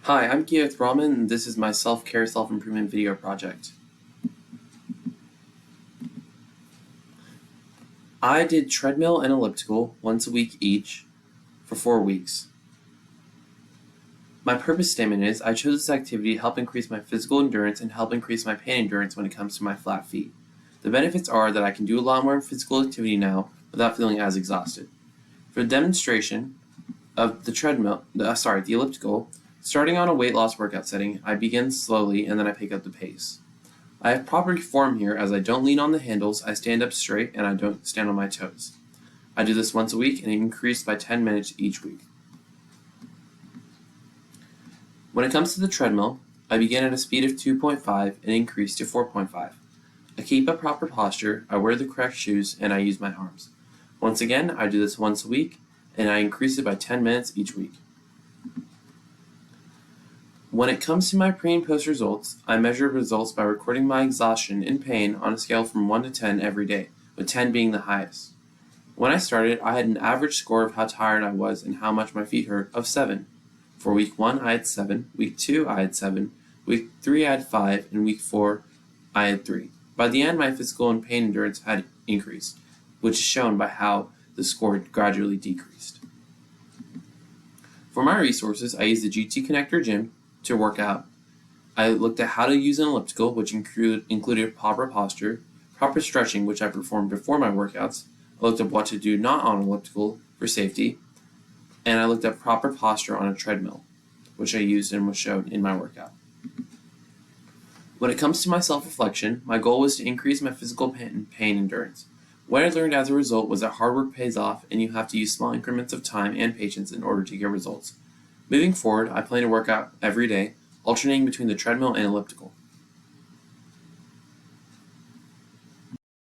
Hi, I'm Keith Rahman, and this is my self-care, self-improvement video project. I did treadmill and elliptical once a week each for 4 weeks. My purpose statement is, I chose this activity to help increase my physical endurance and help increase my pain endurance when it comes to my flat feet. The benefits are that I can do a lot more physical activity now without feeling as exhausted. For the demonstration of the elliptical, starting on a weight loss workout setting, I begin slowly and then I pick up the pace. I have proper form here as I don't lean on the handles, I stand up straight, and I don't stand on my toes. I do this once a week and increase by 10 minutes each week. When it comes to the treadmill, I begin at a speed of 2.5 and increase to 4.5. I keep a proper posture, I wear the correct shoes, and I use my arms. Once again, I do this once a week, and I increase it by 10 minutes each week. When it comes to my pre and post results, I measure results by recording my exhaustion and pain on a scale from 1 to 10 every day, with 10 being the highest. When I started, I had an average score of how tired I was and how much my feet hurt of 7. For week 1, I had 7, week 2, I had 7, week 3, I had 5, and week 4, I had 3. By the end, my physical and pain endurance had increased, which is shown by how the score gradually decreased. For my resources, I used the GT Connector Gym to work out. I looked at how to use an elliptical, which included proper posture, proper stretching, which I performed before my workouts. I looked at what to do not on an elliptical for safety, and I looked at proper posture on a treadmill, which I used and was shown in my workout. When it comes to my self-reflection, my goal was to increase my physical pain endurance. What I learned as a result was that hard work pays off, and you have to use small increments of time and patience in order to get results. Moving forward, I plan to work out every day, alternating between the treadmill and elliptical.